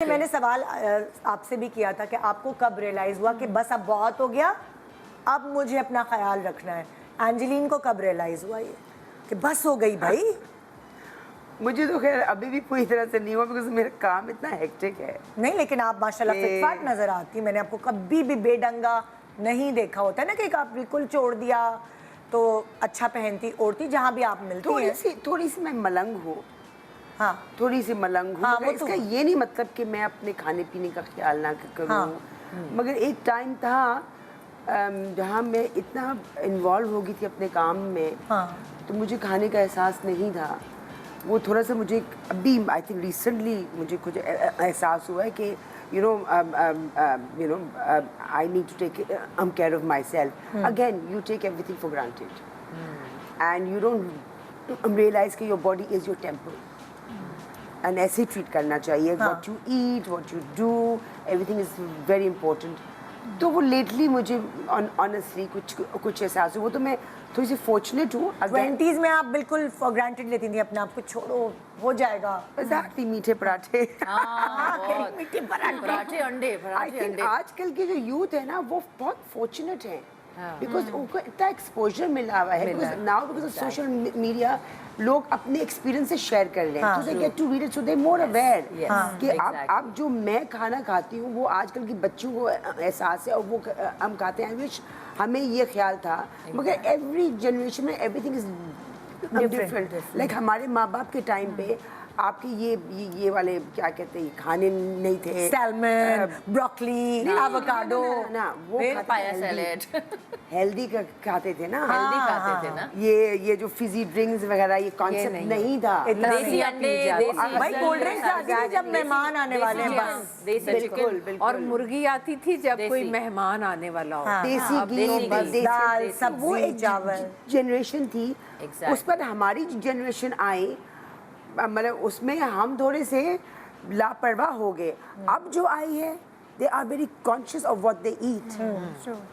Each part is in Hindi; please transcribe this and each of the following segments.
मैंने सवाल आपसे भी किया था कि आपको कब रियलाइज हुआ कि बस अब बहुत हो गया, अब मुझे अपना ख्याल रखना है। एंजेलिन को कब रियलाइज हुआ ये कि बस हो गई भाई? मुझे तो खैर अभी भी पूरी तरह से नहीं हुआ बिकॉज मेरा काम इतना हेक्टिक है। नहीं, लेकिन आप माशाल्लाह फिटफाट नजर आती। मैंने आपको कभी भी बेढंगा नहीं देखा। होता है ना कि आप बिल्कुल छोड़ दिया तो अच्छा पहनती ओढ़ती जहाँ भी आप मिलती हैं। थोड़ी सी मैं मलंग हूँ। हाँ, थोड़ी सी मलंग हूँ। हाँ, मगर इसका ये नहीं मतलब कि मैं अपने खाने पीने का ख्याल ना करूँ। हाँ। मगर एक टाइम था जहाँ मैं इतना इन्वॉल्व हो गई थी अपने काम में, हाँ। तो मुझे खाने का एहसास नहीं था। वो थोड़ा सा मुझे अभी आई थिंक रिसेंटली मुझे कुछ एहसास हुआ है कि you know I need to take care of myself. Again, you take everything for granted and you don't realize कि your body is your temple. And ऐसे ट्रीट करना चाहिए। What you eat, what you do, everything is very important. तो वो लेटली मुझे ऑनेस्टली कुछ एहसास हुआ। वो तो मैं थोड़ी सी फॉर्चुनेट हूँ। 20s में आप बिल्कुल फॉर ग्रांटेड लेती थी अपने आप को, छोड़ो हो जाएगा। एग्जैक्टली, मीठे पराठे। मीठे पराठे अंडे, पराठे अंडे। आजकल की जो यूथ है ना वो बहुत फॉर्चुनेट है बिकॉज उनको इतना एक्सपोजर मिला हुआ है। Now because of social media लोग अपने एक्सपीरियंस से शेयर कर रहे हैं, तो they get to read it, so they more aware कि आप जो मैं खाना खाती हूँ वो आजकल की बच्चों को एहसास है और वो हम खाते हैं। विच हमें ये ख्याल था, मगर एवरी जनरेशन में एवरीथिंग इज डिफरेंट। लाइक हमारे माँ बाप के टाइम पे आपके ये वाले क्या कहते हैं खाने नहीं थे। सैल्मन, ब्रोकली, एवोकाडो, ना वो पाया सैलेड हेल्दी खाते थे ना। हेल्दी खाते थे ना। ये जो फिजी ड्रिंक्स वगैरह ये कॉन्सेप्ट नहीं था। देसी अंडे, भाई कोल्ड ड्रिंक्स आती थी जब मेहमान आने वाले हैं बस। देसी चिकन और मुर्गी आती थी जब कोई मेहमान आने वाला हो। देसी घी, दाल, वो सब्जी, एक चावल जनरेशन थी। उस पर हमारी जनरेशन आई, मतलब उसमें हम थोड़े से लापरवाह हो गए। अब जो आई है they are very conscious of what they eat.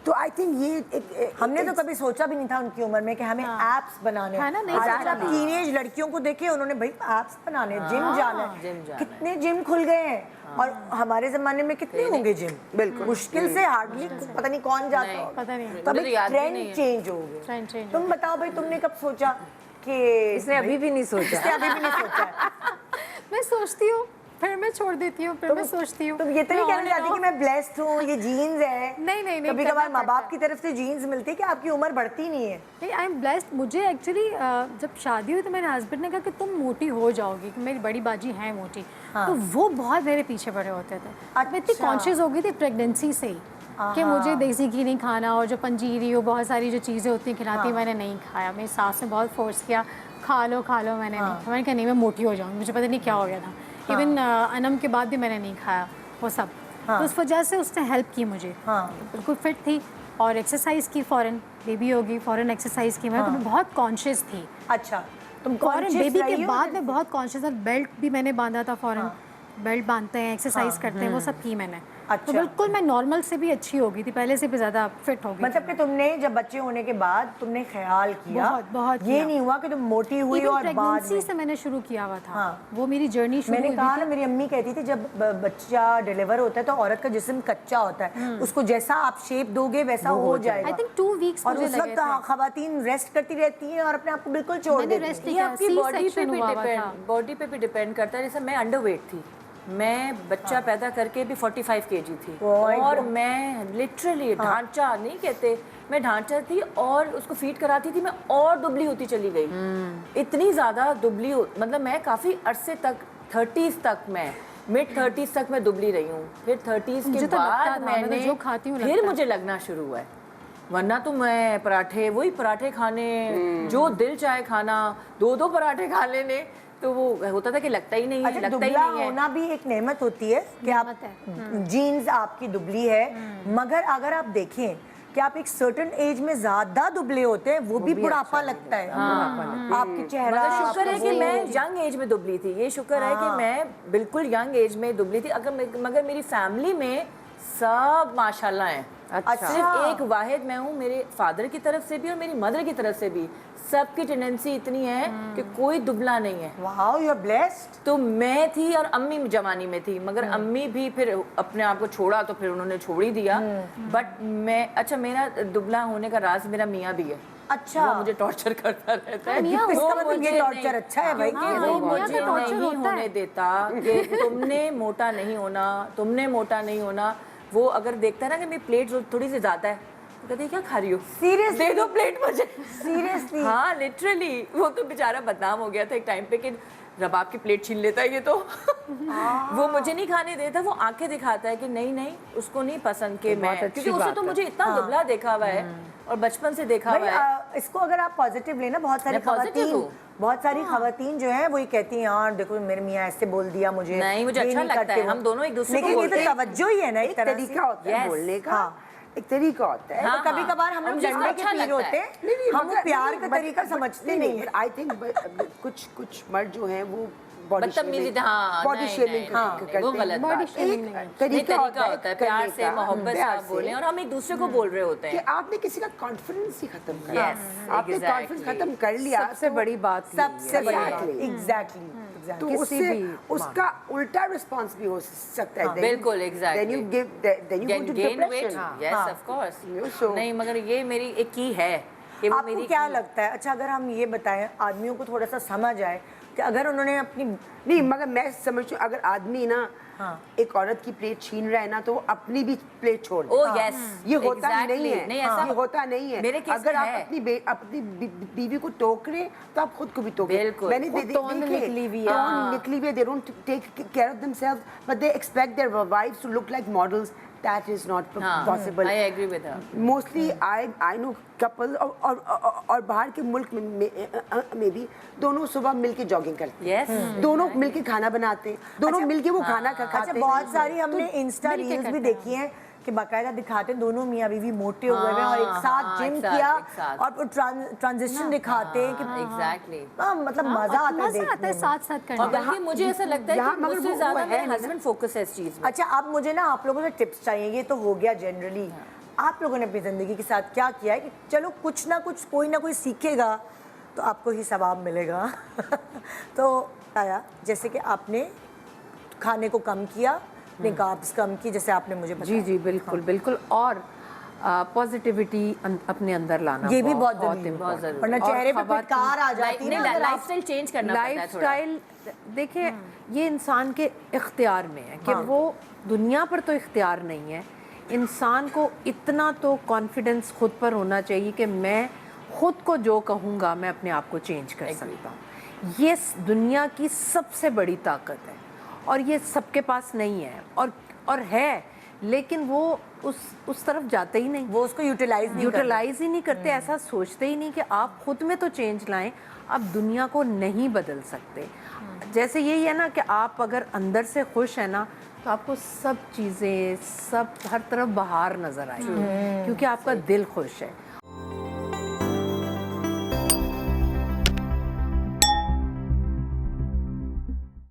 तो आई थिंक ये हमने तो कभी सोचा भी नहीं था उनकी उम्र में कि हमें एप्स बनाने हैं। आज आप टीनेज लड़कियों को देखे, उन्होंने भाई एप्स बनाने, जिम जाना है। कितने जिम खुल गए हैं और हमारे जमाने में कितने होंगे जिम? बिल्कुल मुश्किल से, हार्डली, पता नहीं कौन जाता हो। पता नहीं। तब एक ट्रेंड चेंज हो गया। तुम बताओ भाई, तुमने कब सोचा कि इसने अभी भी नहीं सोचा? इसने अभी भी नहीं सोचा। मैं सोचती हूँ, फिर मैं छोड़ देती हूँ, फिर मैं सोचती हूँ। तुम ये तो नहीं कहना चाहती कि मैं ब्लेस्ड हूँ, ये जीन्स है? नहीं। कभी कभार माँ बाप की तरफ से जीन्स मिलती है कि आपकी उम्र बढ़ती नहीं है? नहीं, आई एम ब्लेस्ड। मुझे एक्चुअली जब शादी हुई तो मेरे हस्बैंड ने कहा कि तुम मोटी हो जाओगी, कि मेरी बड़ी बाजी है मोटी। तो वो बहुत मेरे पीछे पड़े होते थे। मैं इतनी कॉन्शियस हो गई थी प्रेगनेंसी से ही कि मुझे देसी घी नहीं खाना, और जो पंजीरी हो बहुत सारी जो चीज़ें होती हैं खिलाती, मैंने नहीं खाया। मेरी सास ने बहुत फोर्स किया, खा लो मैंने नहीं। मैंने कहा नहीं, मैं मोटी हो जाऊँगी। मुझे पता नहीं क्या हो गया था। इवन अनम के बाद भी मैंने नहीं खाया वो सब। तो उस वजह से उसने हेल्प की मुझे। बिल्कुल फिट थी और एक्सरसाइज की, फ़ौरन बेबी होगी फ़ौरन एक्सरसाइज की। मैं बहुत कॉन्शियस थी। अच्छा, तुम फ़ौरन बेबी के बाद मैं बहुत कॉन्शियस था। बेल्ट भी मैंने बांधा था फ़ौरन। बेल्ट बांधते हैं, एक्सरसाइज करते हैं, वो सब की मैंने। अच्छा। तो बिल्कुल मैं नॉर्मल से भी अच्छी हो गई थी, पहले से भी ज़्यादा फिट हो गई। मतलब कि तुमने जब बच्चे होने के बाद तुमने ख्याल किया, बहुत ये नहीं हुआ कि तुम मोटी हुई और बाद प्रेगनेंसी से मैंने शुरू किया हुआ था। वो मेरी जर्नी शुरू मैंने हुई कहा थी। ना, मेरी अम्मी कहती थी जब बच्चा डिलीवर होता है तो औरत का जिस्म कच्चा होता है, उसको जैसा आप शेप दोगे वैसा हो जाएगा। आई थिंक 2 वीक्स और उस वक्त खवातीन रेस्ट करती रहती हैं और अपने आप को बिल्कुल छोड़ देती हैं। ये आपकी बॉडी पे भी डिपेंड करता है। जैसे मैं अंडरवेट थी, मैं बच्चा पैदा करके भी 45 kg थी और मैं लिटरली ढांचा नहीं कहते, मैं ढांचा थी और उसको फीड कराती थी, मैं और दुबली होती चली गई। इतनी ज़्यादा दुबली मतलब मैं काफ़ी अरसे तक 30s तक, मैं मिड 30s तक मैं दुबली रही हूँ। फिर 30s के बाद मैंने जो खाती हूँ फिर मुझे लगना शुरू हुआ है। वरना तो मैं पराठे, वही पराठे खाने, जो दिल चाहे खाना, 2 पराठे खा लेने, तो वो होता था कि लगता ही नहीं है। अच्छा, दुबला होना भी एक नेमत होती है कि आप जीन्स आपकी दुबली है, मगर अगर आप देखें कि आप एक सर्टेन एज में ज्यादा दुबले होते हैं, वो भी बुढ़ापा लगता है। आपकी चेहरा, शुक्र है कि मैं यंग एज में दुबली थी। ये शुक्र है कि मैं बिल्कुल यंग एज में दुबली थी। मगर मेरी फैमिली में सब माशाल्लाह हैं। अच्छा। सिर्फ एक वाहिद मैं हूँ, मेरे फादर की तरफ से भी और मेरी मदर की तरफ से भी सबकी टेंडेंसी इतनी है कि कोई दुबला नहीं है। Wow, you are blessed. तो मैं थी और अम्मी जवानी में थी, मगर अम्मी भी फिर अपने आप को छोड़ा तो फिर उन्होंने छोड़ ही दिया। बट मैं, अच्छा, मेरा दुबला होने का राज मेरा मियाँ भी है। अच्छा, वो मुझे टॉर्चर करता रहता है। मियाँ, इसका वो मतलब ये मुझे टॉर्चर नहीं- अच्छा है भाई। क्योंकि हाँ, वो मियाँ मुझे का torture नहीं होता है। होने देता कि तुमने मोटा नहीं होना, तुमने मोटा नहीं होना। वो अगर देखता है ना कि मेरी प्लेट थोड़ी सी ज्यादा है तो कहते हैं क्या खा रही हो, Seriously? दे दो प्लेट मुझे। सीरियसली? हाँ, लिटरली। वो तो बेचारा बदनाम हो गया था एक टाइम पे कि रबाब की प्लेट छीन लेता है ये तो। वो मुझे नहीं खाने देता, वो आंखें दिखाता है कि नहीं नहीं उसको नहीं पसंद कि मैं, क्योंकि उसने तो मुझे इतना दुबला देखा हुआ है और बचपन से देखा हुआ है। इसको अगर आप पॉजिटिव लेना, बहुत सारी मैं positive खवातीन, हूँ। बहुत सारी खवातीन जो है वही कहती हैं यार देखो मेरे मियाँ ऐसे बोल दिया मुझे, नहीं, मुझे ये अच्छा नहीं लगता करते है, वो। हम दोनों एक दूसरे को लेकिन ये बोलते तो हैं। तवज्जो ही है ना एक एक तरह तरीका से। होता है Yes. बोलने का, हाँ। एक तरीका होता है। हाँ, कभी कभार हम लोग जिसको डंडे अच्छा के पीर लगता होते है। हैं, हम वो प्यार का तरीका समझते नहीं है। आई थिंक कुछ मर्द जो हैं वो बॉडी बदतमीजी, शेमिंग, हाँ, बॉडी नहीं, शेमिंग नहीं, नहीं, करते वो हैं। गलत Body बात है। shaming एक नहीं। तरीका होता है प्यार करने से, का, मोहब्बत से प्यार आप से। बोलें और हम एक दूसरे को बोल रहे होते कि हैं। आपने किसी का कॉन्फिडेंस ही खत्म कर Yes, आपने exactly. कॉन्फिडेंस खत्म कर लिया सबसे तो- बड़ी बात यही है। सबसे बड़ी बात, Exactly. एग्जैक्टली तो एग्जैक्टली। किसी उससे भी उसका उल्टा रिस्पांस भी हो सकता है। बिल्कुल, exactly. Then you give then you go to Gain weight, depression. yes, हाँ। of course. So- नहीं, मगर ये मेरी एक की है कि वो आपको मेरी क्या की- लगता है, अच्छा अगर हम ये बताएं आदमियों को थोड़ा सा समझ आए कि अगर उन्होंने अपनी नहीं, मगर मैं समझती हूँ अगर आदमी ना एक औरत की प्लेट छीन रहा है ना तो वो अपनी भी प्लेट छोड़ दे। Oh, yes. ये होता Exactly. नहीं है, नहीं, ऐसा ये होता नहीं है। मेरे केस अगर में आप है। अपनी बीवी को टोक रहे तो आप खुद को भी टोक रहे। बिल्कुल। मैंने खुद टोन निकली हुई है। टोन निकली हुई है, they don't take care of themselves but they expect their wives to look like models. That is not possible. I agree with her. Mostly I know couple और बाहर के मुल्क में भी दोनों सुबह मिलके जॉगिंग करते हैं। Yes. दोनों मिलके खाना बनाते हैं, दोनों मिलके वो खाना खाते अच्छा हैं। बहुत सारी हमने इंस्टा मिलके रील्स भी करते देखी हैं कि बाकायदा दिखाते हैं दोनों मियाँ बीवी मोटे हुए हैं और एक साथ हाँ, जिम एक साथ, किया एक साथ। और ट्रांजिशन दिखाते हैं कि Exactly. मतलब मजा आता है मजा आता देखने है में। साथ साथ और करने में। बल्कि मुझे ऐसा लगता है यहाँ कि मगर मुझसे वो ज्यादा है मेरे नहीं हस्बैंड फोकस है इस चीज में। अच्छा अब मुझे ना आप लोगों से टिप्स चाहिए, ये तो हो गया जनरली, आप लोगों ने अपनी ज़िंदगी के साथ क्या किया है कि चलो कुछ ना कुछ कोई ना कोई सीखेगा तो आपको ही सवाब मिलेगा। तो आया जैसे कि आपने खाने को कम किया, अपने कार्ब्स कम की, जैसे आपने मुझे बताया। जी जी बिल्कुल बिल्कुल। और पॉजिटिविटी अपने अंदर लाना ये भी बहुत जरूरी है, important जरूरी। वरना और चेहरे पे खवातीन- फिटकार आ जाती है ना अगर आप- लाइफस्टाइल चेंज करना पड़ता है थोड़ा। लाइफस्टाइल देखिए ये इंसान के इख्तियार में है कि वो दुनिया पर तो इख्तियार नहीं है। इंसान को इतना तो कॉन्फिडेंस खुद पर होना चाहिए कि मैं खुद को जो कहूँगा मैं अपने आप को चेंज कर सकता हूँ। ये दुनिया की सबसे बड़ी ताकत है और ये सबके पास नहीं है और है, लेकिन वो उस तरफ जाते ही नहीं, वो उसको यूटिलाइज ही नहीं करते। ऐसा सोचते ही नहीं कि आप खुद में तो चेंज लाएं, आप दुनिया को नहीं बदल सकते। जैसे यही है ना कि आप अगर अंदर से खुश है ना तो आपको सब चीज़ें सब हर तरफ बहार नज़र आएगी क्योंकि आपका दिल खुश है।